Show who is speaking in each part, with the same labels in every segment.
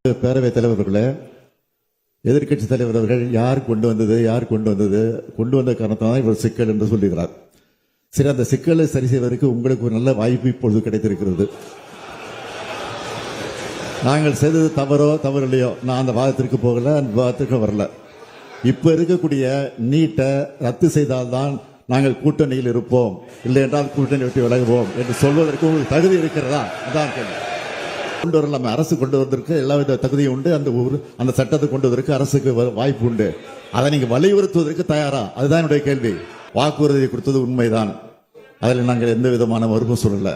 Speaker 1: பேரவைத் தலைவர்களே, எதிர்க்கட்சி தலைவர் அவர்கள் யார் கொண்டு வந்த காரணத்தால் இவர் சிக்கல் என்று சொல்லுகிறார். சரி, அந்த சிக்கலை சரி செய்வதற்கு உங்களுக்கு ஒரு நல்ல வாய்ப்பு இப்பொழுது கிடைத்திருக்கிறது. நாங்கள் செய்தது தவறு இல்லையோ, நான் அந்த வாதத்திற்கு போகல, அந்த வாதத்திற்கு வரல. இப்ப இருக்கக்கூடிய நீட்டை ரத்து செய்தால்தான் நாங்கள் கூட்டணியில் இருப்போம், இல்லை என்றால் கூட்டணி விட்டு விலகுவோம் என்று சொல்வதற்கு உங்களுக்கு தகுதி இருக்கிறதா? அதான் கேள்வி. கொண்டு வரலாம், அரசு கொண்டு வருவதற்கு எல்லா வித தகுதியும் உண்டு. அந்த சட்டத்தை கொண்டு வருவதற்கு அரசுக்கு வாய்ப்பு உண்டு. அதை நீங்க வலியுறுத்துவதற்கு தயாரா? அதுதான் என்னுடைய கேள்வி. வாக்குறுதி கொடுத்தது உண்மைதான், அதில் நாங்கள் எந்த விதமான மறுப்பும் சொல்லல.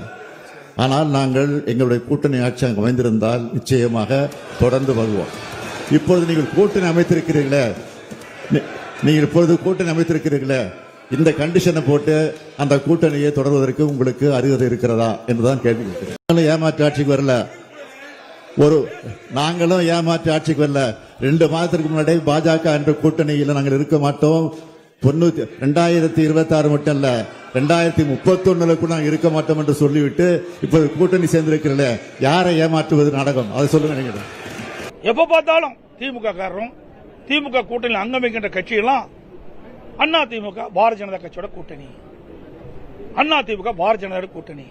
Speaker 1: ஆனால் நாங்கள் எங்களுடைய கூட்டணி ஆட்சி அங்கு அமைந்திருந்தால் நிச்சயமாக தொடர்ந்து வருவோம். இப்பொழுது நீங்கள் கூட்டணி அமைத்திருக்கிறீர்களே, இந்த கண்டிஷனை போட்டு அந்த கூட்டணியை தொடர்வதற்கு உங்களுக்கு அருகதை இருக்கிறதா என்றுதான் கேள்வி. ஏமாற்று ஆட்சிக்கு வரல, நாங்களும் ஏமாற்று ஆட்சிக்கு வரல. 2 மாதத்திற்கு முன்னாடி பாஜக என்ற கூட்டணியில் நாங்கள் இருக்க மாட்டோம். 2026 மட்டும் இல்ல, 2031 நாங்கள் இருக்க மாட்டோம் என்று சொல்லிவிட்டு இப்போது கூட்டணி சேர்ந்திருக்கிறீர்களே, யாரை ஏமாற்றுவது நாடகம்? அதை சொல்லுங்க. நீங்க
Speaker 2: எப்ப பார்த்தாலும் திமுக காரரும் திமுக கூட்டணியில் அங்கம் வைக்கின்ற கட்சியெல்லாம் அண்ணா திமுக பாரதிய ஜனதா கட்சியோட கூட்டணி, அண்ணா திமுக பாரதிய ஜனதா கூட்டணி.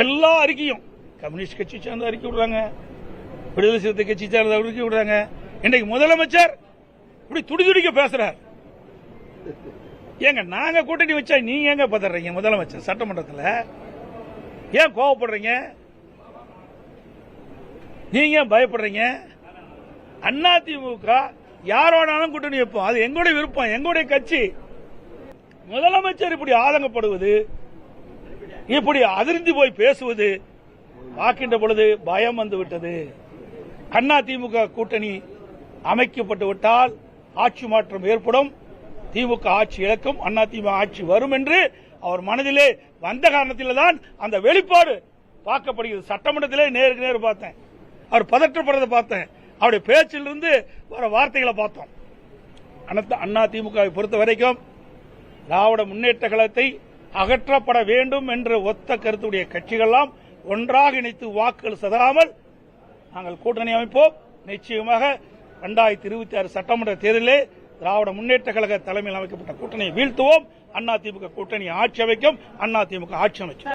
Speaker 2: எல்லா அறிக்கையும் கம்யூனிஸ்ட் கட்சி சேர்ந்த அறிக்கை விடுறாங்க, விடுதலை சிறுத்தை கட்சி சேர்ந்த அறிக்கை விடுறாங்க. இன்னைக்கு முதலமைச்சர் இப்படி துடிதுடிக்க பேசுறார். ஏங்க நாங்க கூட்டணி வச்சா நீங்க எங்க பதறீங்க? முதலமைச்சர் சட்டமன்றத்தில் ஏன் கோவப்படுறீங்க? நீங்க பயப்படுறீங்க? அண்ணா திமுக யாரோனாலும் கூட்டணி வைப்போம், அது எங்களுடைய விருப்பம், எங்களுடைய கட்சி. முதலமைச்சர் இப்படி ஆதங்கப்படுவது, இப்படி அதிர்ந்து போய் பேசுவது பார்க்கின்ற பொழுது பயம் வந்து விட்டது. அண்ணா திமுக கூட்டணி அமைக்கப்பட்டு விட்டால் ஆட்சி மாற்றம் ஏற்படும், திமுக ஆட்சி இழக்கும், அண்ணா திமுக ஆட்சி வரும் என்று அவர் மனதிலே வந்த காரணத்தில் தான் அந்த வெளிப்பாடு பார்க்கப்படுகிறது. சட்டமன்றத்திலே நேருக்கு நேர் பார்த்தேன், அவர் பதற்றப்படுறதை பார்த்தேன், அவருடைய பேச்சிலிருந்து வர வார்த்தைகளை பார்த்தோம். அண்ணா திமுகவை பொறுத்த வரைக்கும் திராவிட முன்னேற்ற கழகத்தை அகற்றப்பட வேண்டும் என்ற ஒத்த கருத்துடைய கட்சிகளெல்லாம் ஒன்றாக இணைத்து வாக்குகள் சிதறாமல் நாங்கள் கூட்டணி அமைப்போம். நிச்சயமாக 2026 சட்டமன்ற தேர்தலிலே திராவிட முன்னேற்ற கழக தலைமையில் அமைக்கப்பட்ட கூட்டணியை வீழ்த்துவோம். அண்ணா திமுக கூட்டணி ஆட்சி அமைக்கும், அண்ணா திமுக ஆட்சி அமைக்கும்.